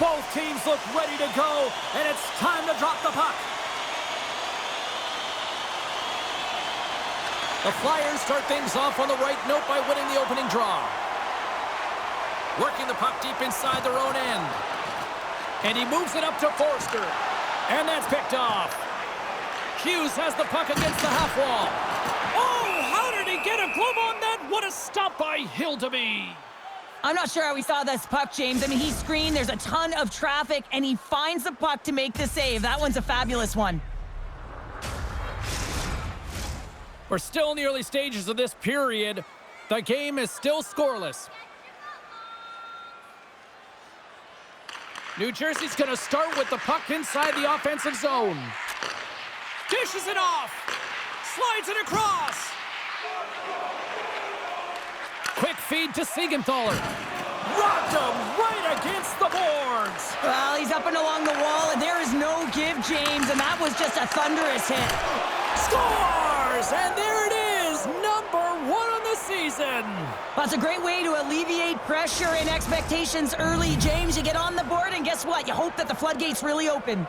Both teams look ready to go, and it's time to drop the puck. The Flyers start things off on the right note by winning the opening draw. Working the puck deep inside their own end. And he moves it up to Forster. And that's picked off. Hughes has the puck against the half wall. Oh, how did he get a glove on that? What a stop by Hildeby. I'm not sure how he saw this puck, James. I mean, he screened, there's a ton of traffic, and he finds the puck to make the save. That one's a fabulous one. We're still in the early stages of this period. The game is still scoreless. New Jersey's going to start with the puck inside the offensive zone. Dishes it off. Slides it across. Quick feed to Siegenthaler. Rocked him right against the boards. Well, he's up and along the wall, and there is no give, James, and that was just a thunderous hit. Scores! And there it is, number 1 on the season. That's a great way to alleviate pressure and expectations early, James. You get on the board, and guess what? You hope that the floodgates really open.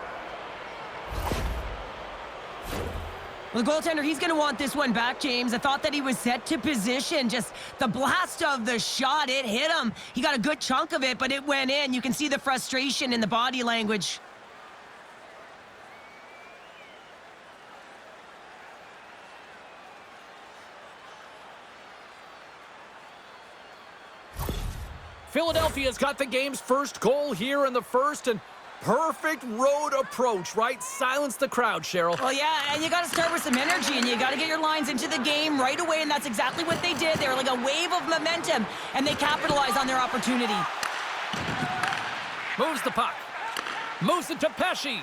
Well, the goaltender, he's going to want this one back, James. I thought that he was set to position. Just the blast of the shot, it hit him. He got a good chunk of it, but it went in. You can see the frustration in the body language. Philadelphia's got the game's first goal here in the first, and perfect road approach, right? Silence the crowd, Cheryl. Well, yeah, and you got to start with some energy, and you got to get your lines into the game right away, and that's exactly what they did. They were like a wave of momentum, and they capitalized on their opportunity. Moves the puck. Moves it to Pesci.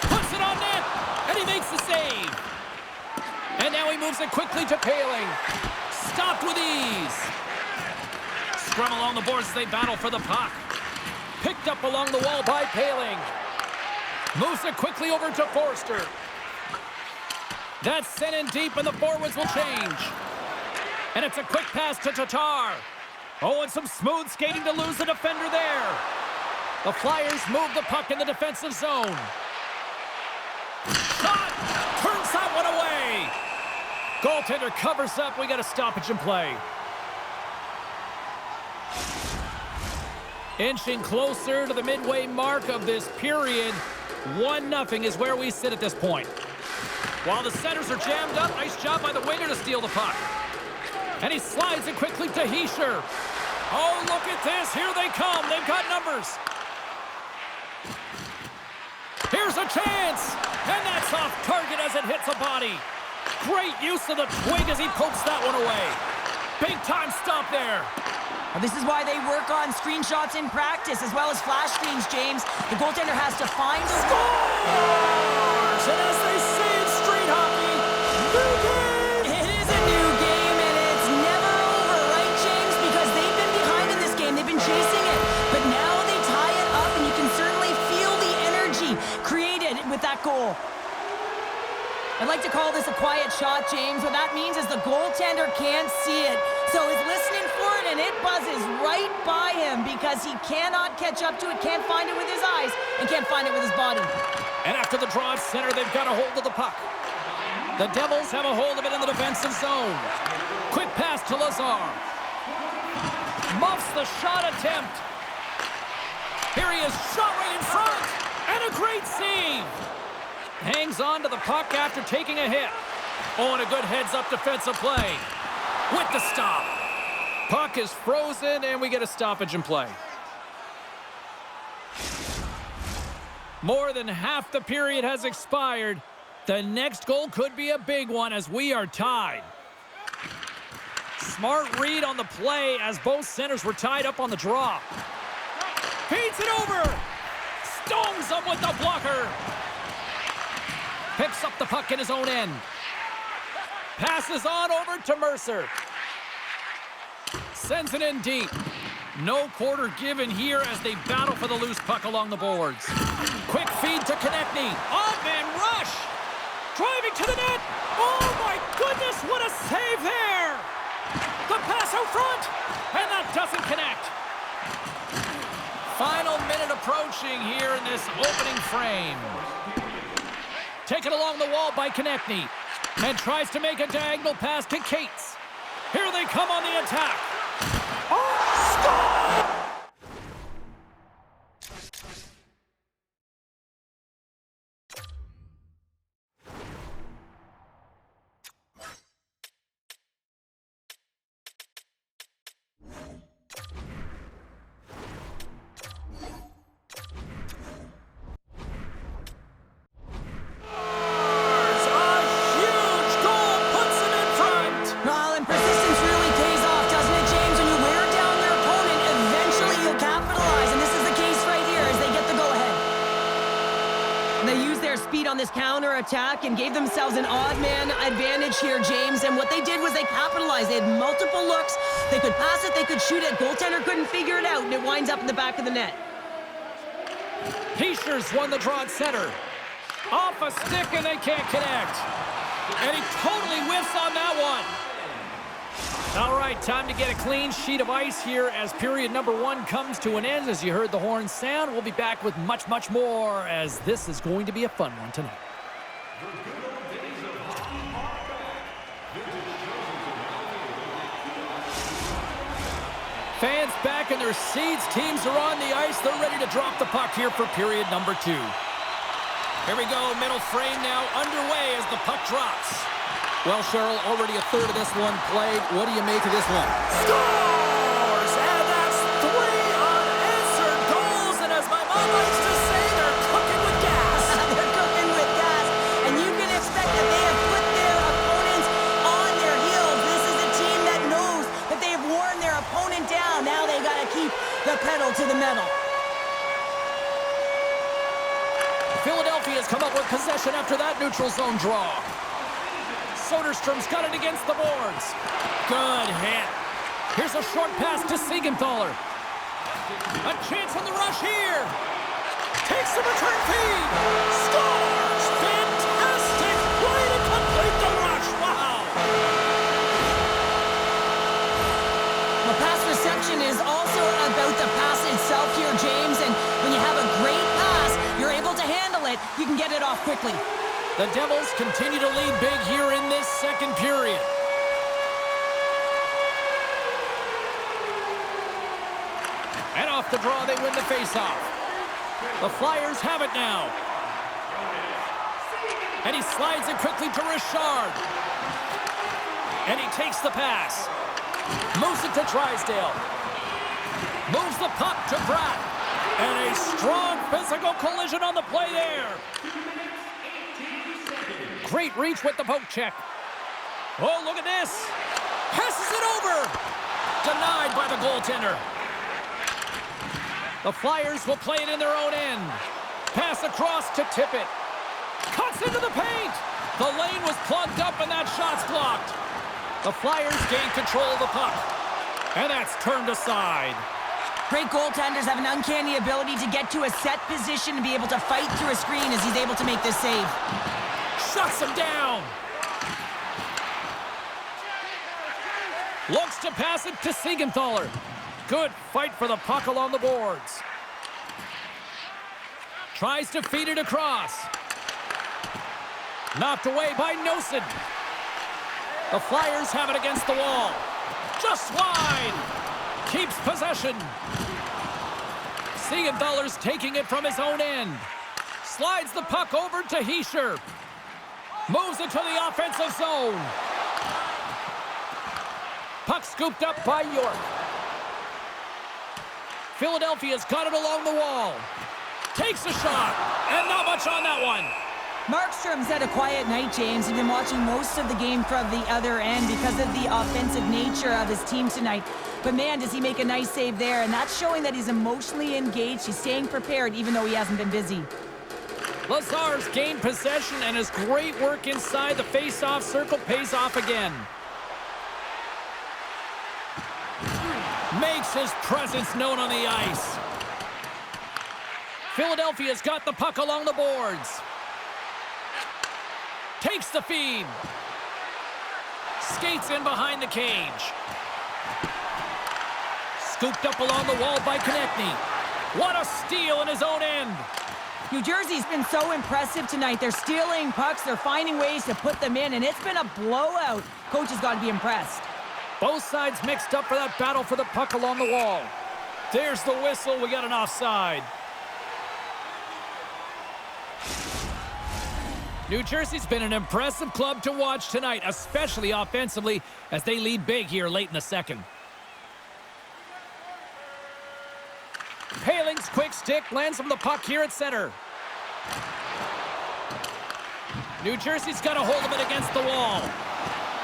Puts it on net, and he makes the save. And now he moves it quickly to Paling. Stopped with ease. Scrum along the boards as they battle for the puck. Picked up along the wall by Paling. Moves it quickly over to Forster. That's sent in deep, and the forwards will change. And it's a quick pass to Tatar. Oh, and some smooth skating to lose the defender there. The Flyers move the puck in the defensive zone. Shot! Turns that one away. Goaltender covers up. We got a stoppage in play. Inching closer to the midway mark of this period. 1-0 is where we sit at this point. While the centers are jammed up, nice job by the winger to steal the puck. And he slides it quickly to Hischier. Oh, look at this. Here they come. They've got numbers. Here's a chance. And that's off target as it hits a body. Great use of the twig as he pokes that one away. Big time stop there. Well, this is why they work on screenshots in practice as well as flash screens, James. The goaltender has to find a scores! And as they say in street hockey, new game! It is a new game, and it's never over, right, James? Because they've been behind in this game. They've been chasing it. But now they tie it up, and you can certainly feel the energy created with that goal. I'd like to call this a quiet shot, James. What that means is the goaltender can't see it. So he's listening for it, and it buzzes right by him because he cannot catch up to it, can't find it with his eyes, and can't find it with his body. And after the draw at center, they've got a hold of the puck. The Devils have a hold of it in the defensive zone. Quick pass to Lazar. Muffs the shot attempt. Here he is, shot right in front. And a great save. Hangs on to the puck after taking a hit. Oh, and a good heads-up defensive play. With the stop. Puck is frozen, and we get a stoppage in play. More than half the period has expired. The next goal could be a big one as we are tied. Smart read on the play as both centers were tied up on the draw. Feeds it over. Stones him with the blocker. Picks up the puck in his own end. Passes on over to Mercer. Sends it in deep. No quarter given here as they battle for the loose puck along the boards. Quick feed to Konechny. On-man rush. Driving to the net. Oh, my goodness, what a save there. The pass out front. And that doesn't connect. Final minute approaching here in this opening frame. Taken along the wall by Konechny. And tries to make a diagonal pass to Cates. Here they come on the attack. Oh, score! On this counter-attack and gave themselves an odd man advantage here, James, and what they did was they capitalized. They had multiple looks. They could pass it, they could shoot it. Goaltender couldn't figure it out, and it winds up in the back of the net. Hischier's won the draw at center. Off a stick, and they can't connect. And he totally whiffs on that one. All right, time to get a clean sheet of ice here as period number 1 comes to an end. As you heard the horn sound, we'll be back with much, much more, as this is going to be a fun one tonight. Fans back in their seats. Teams are on the ice. They're ready to drop the puck here for period number 2. Here we go. Middle frame now underway as the puck drops. Well, Cheryl, already a third of this one played. What do you make of this one? Scores! And that's 3 unanswered goals. And as my mom likes to say, they're cooking with gas. They're cooking with gas. And you can expect that they have put their opponents on their heels. This is a team that knows that they have worn their opponent down. Now they got to keep the pedal to the metal. Philadelphia has come up with possession after that neutral zone draw. Soderstrom's got it against the boards. Good hit. Here's a short pass to Siegenthaler. A chance on the rush here. Takes the return feed. Scores! Fantastic way to complete the rush. Wow! The pass reception is also about the pass itself here, James. And when you have a great pass, you're able to handle it. You can get it off quickly. The Devils continue to lead big here in this second period. And off the draw, they win the faceoff. The Flyers have it now. And he slides it quickly to Richard. And he takes the pass. Moves it to Drysdale. Moves the puck to Pratt. And a strong physical collision on the play there. Great reach with the poke check. Oh, look at this. Passes it over. Denied by the goaltender. The Flyers will play it in their own end. Pass across to Tippett. Cuts into the paint. The lane was plugged up and that shot's blocked. The Flyers gain control of the puck. And that's turned aside. Great goaltenders have an uncanny ability to get to a set position and be able to fight through a screen as he's able to make this save. Shuts him down. Looks to pass it to Siegenthaler. Good fight for the puck along the boards. Tries to feed it across. Knocked away by Nosen. The Flyers have it against the wall. Just wide. Keeps possession. Siegenthaler's taking it from his own end. Slides the puck over to Hischier. Moves it to the offensive zone. Puck scooped up by York. Philadelphia's got it along the wall. Takes a shot, and not much on that one. Markstrom's had a quiet night, James. He's been watching most of the game from the other end because of the offensive nature of his team tonight. But man, does he make a nice save there, and that's showing that he's emotionally engaged. He's staying prepared, even though he hasn't been busy. Lazar's gained possession, and his great work inside the face-off circle pays off again. Makes his presence known on the ice. Philadelphia's got the puck along the boards. Takes the feed. Skates in behind the cage. Scooped up along the wall by Konechny. What a steal in his own end. New Jersey's been so impressive tonight. They're stealing pucks. They're finding ways to put them in, and it's been a blowout. Coach has got to be impressed. Both sides mixed up for that battle for the puck along the wall. There's the whistle. We got an offside. New Jersey's been an impressive club to watch tonight, especially offensively, as they lead big here late in the second. Paling's quick stick lands him the puck here at center. New Jersey's got a hold of it against the wall.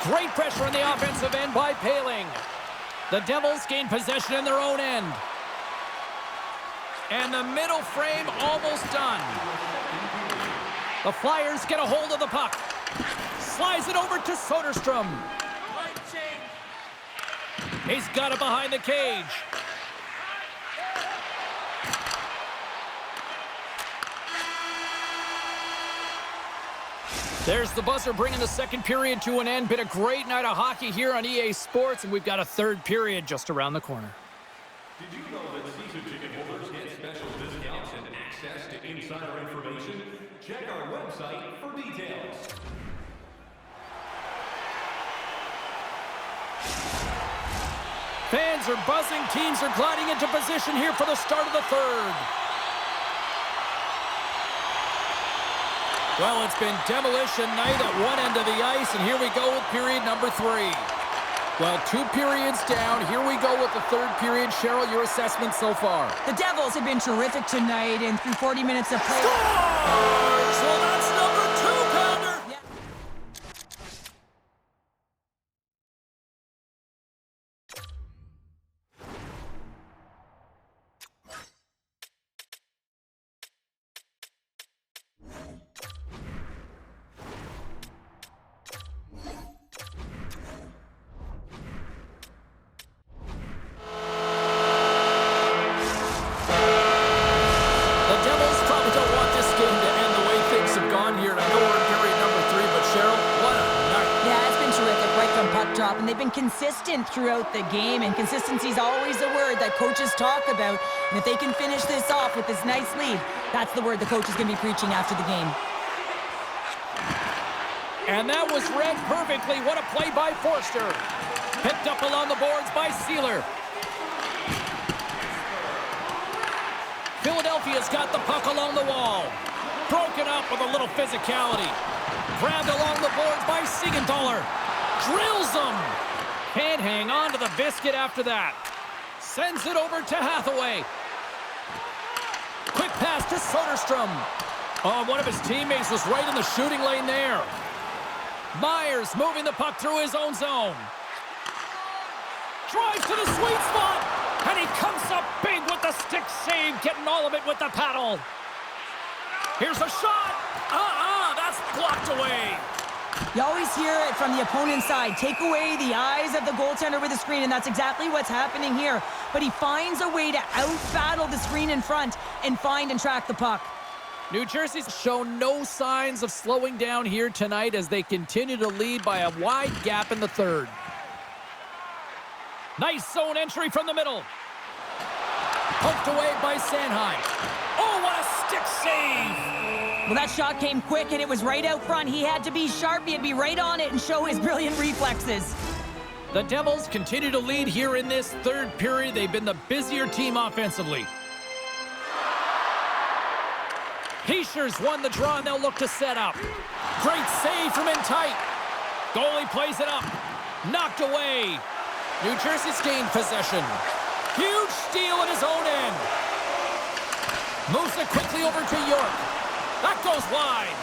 Great pressure on the offensive end by Paling. The Devils gain possession in their own end. And the middle frame almost done. The Flyers get a hold of the puck. Slides it over to Soderstrom. He's got it behind the cage. There's the buzzer bringing the second period to an end. Been a great night of hockey here on EA Sports, and we've got a third period just around the corner. Did you know that season ticket holders get special discounts and access to insider information? Check our website for details. Fans are buzzing. Teams are gliding into position here for the start of the third. Well, it's been demolition night at one end of the ice, and here we go with period number 3. Well, 2 periods down. Here we go with the third period. Cheryl, your assessment so far? The Devils have been terrific tonight, and through 40 minutes of play... Scores! Well, that's number 2-pounder! Yeah. And they've been consistent throughout the game, and consistency is always a word that coaches talk about. And if they can finish this off with this nice lead, that's the word the coach is going to be preaching after the game. And that was read perfectly. What a play by Forster. Picked up along the boards by Sealer. Philadelphia's got the puck along the wall. Broken up with a little physicality. Grabbed along the boards by Siegenthaler. Drills them. Can't hang on to the biscuit after that. Sends it over to Hathaway. Quick pass to Soderstrom. Oh, one of his teammates was right in the shooting lane there. Myers moving the puck through his own zone. Drives to the sweet spot. And he comes up big with the stick save, getting all of it with the paddle. Here's a shot. That's blocked away. You always hear it from the opponent's side. Take away the eyes of the goaltender with the screen, and that's exactly what's happening here. But he finds a way to out-battle the screen in front and find and track the puck. New Jersey's shown no signs of slowing down here tonight as they continue to lead by a wide gap in the third. Nice zone entry from the middle. Poked away by Sanheim. Oh, what a stick save! Well, that shot came quick, and it was right out front. He had to be sharp. He had to be right on it and show his brilliant reflexes. The Devils continue to lead here in this third period. They've been the busier team offensively. Heischer's won the draw, and they'll look to set up. Great save from in tight. Goalie plays it up. Knocked away. New Jersey's gained possession. Huge steal at his own end. Moves it quickly over to York. That goes wide.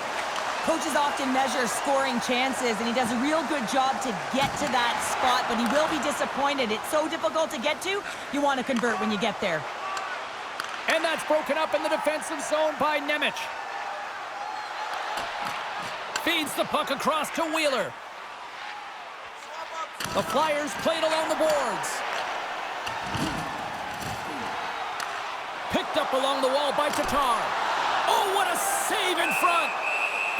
Coaches often measure scoring chances, and he does a real good job to get to that spot, but he will be disappointed. It's so difficult to get to, you want to convert when you get there. And that's broken up in the defensive zone by Nemec. Feeds the puck across to Wheeler. The Flyers played along the boards. Picked up along the wall by Tatar. Oh, what a save in front!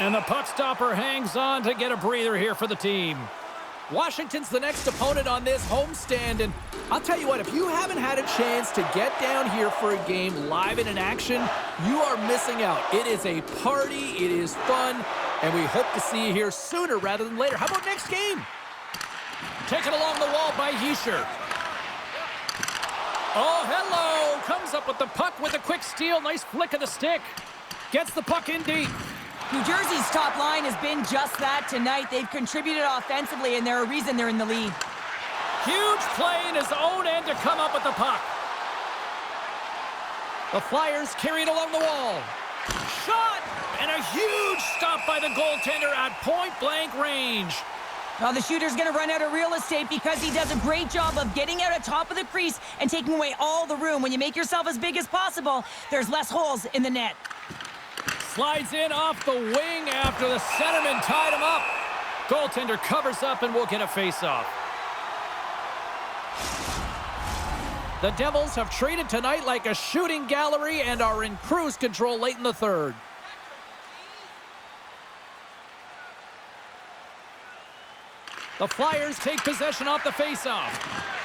And the puck stopper hangs on to get a breather here for the team. Washington's the next opponent on this homestand, and I'll tell you what, if you haven't had a chance to get down here for a game live and in action, you are missing out. It is a party, it is fun, and we hope to see you here sooner rather than later. How about next game? Taken along the wall by Hischier. Oh, hello! Comes up with the puck with a quick steal. Nice flick of the stick. Gets the puck in deep. New Jersey's top line has been just that tonight. They've contributed offensively, and they're a reason they're in the lead. Huge play in his own end to come up with the puck. The Flyers carry it along the wall. Shot! And a huge stop by the goaltender at point-blank range. Well, the shooter's going to run out of real estate because he does a great job of getting out at top of the crease and taking away all the room. When you make yourself as big as possible, there's less holes in the net. Slides in off the wing after the centerman tied him up. Goaltender covers up and will get a face-off. The Devils have treated tonight like a shooting gallery and are in cruise control late in the third. The Flyers take possession off the face-off.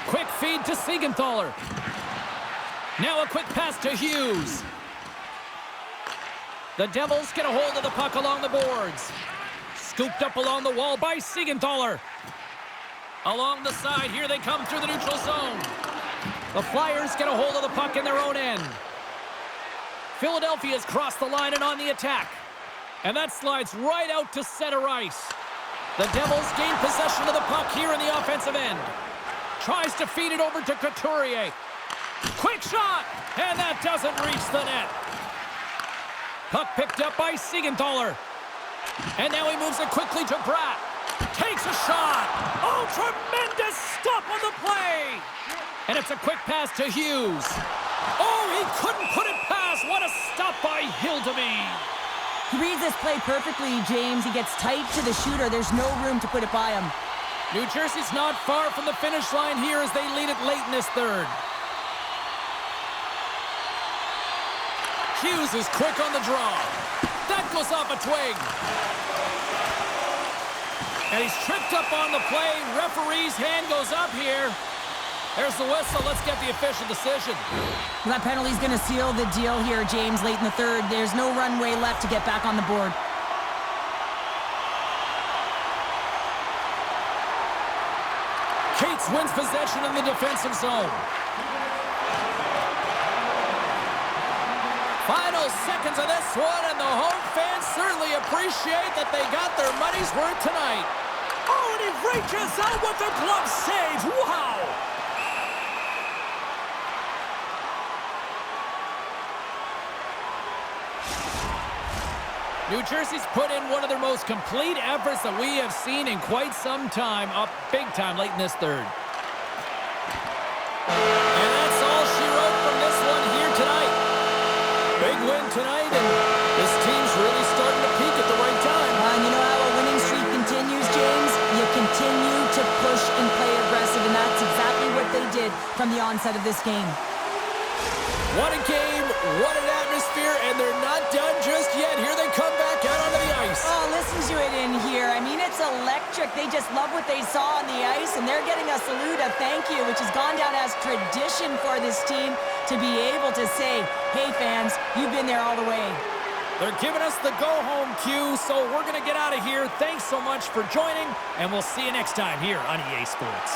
Quick feed to Siegenthaler. Now a quick pass to Hughes. The Devils get a hold of the puck along the boards. Scooped up along the wall by Siegenthaler. Along the side, here they come through the neutral zone. The Flyers get a hold of the puck in their own end. Philadelphia's crossed the line and on the attack. And that slides right out to center ice. The Devils gain possession of the puck here in the offensive end. Tries to feed it over to Couturier. Quick shot! And that doesn't reach the net. Puck picked up by Siegenthaler. And now he moves it quickly to Bratt. Takes a shot. Oh, tremendous stop on the play. And it's a quick pass to Hughes. Oh, he couldn't put it past. What a stop by Hildeby. He reads this play perfectly, James. He gets tight to the shooter. There's no room to put it by him. New Jersey's not far from the finish line here as they lead it late in this third. Hughes is quick on the draw. That goes off a twig. And he's tripped up on the play. Referee's hand goes up here. There's the whistle. Let's get the official decision. That penalty's going to seal the deal here, James, late in the third. There's no runway left to get back on the board. Cates wins possession in the defensive zone. Final seconds of this one, and the home fans certainly appreciate that they got their money's worth tonight. Oh, and he reaches out with the glove save. Wow! New Jersey's put in one of their most complete efforts that we have seen in quite some time, up big time late in this third. And that's all she wrote from this one here tonight. Big win tonight, and this team's really starting to peak at the right time. And you know how a winning streak continues, James? You continue to push and play aggressive, and that's exactly what they did from the onset of this game. What a game, what an atmosphere, and they're not done just yet. Here they come back out onto the ice. Oh, listen to it in here. I mean, it's electric. They just love what they saw on the ice, and they're getting a salute, a thank you, which has gone down as tradition for this team to be able to say, hey, fans, you've been there all the way. They're giving us the go-home cue, so we're going to get out of here. Thanks so much for joining, and we'll see you next time here on EA Sports.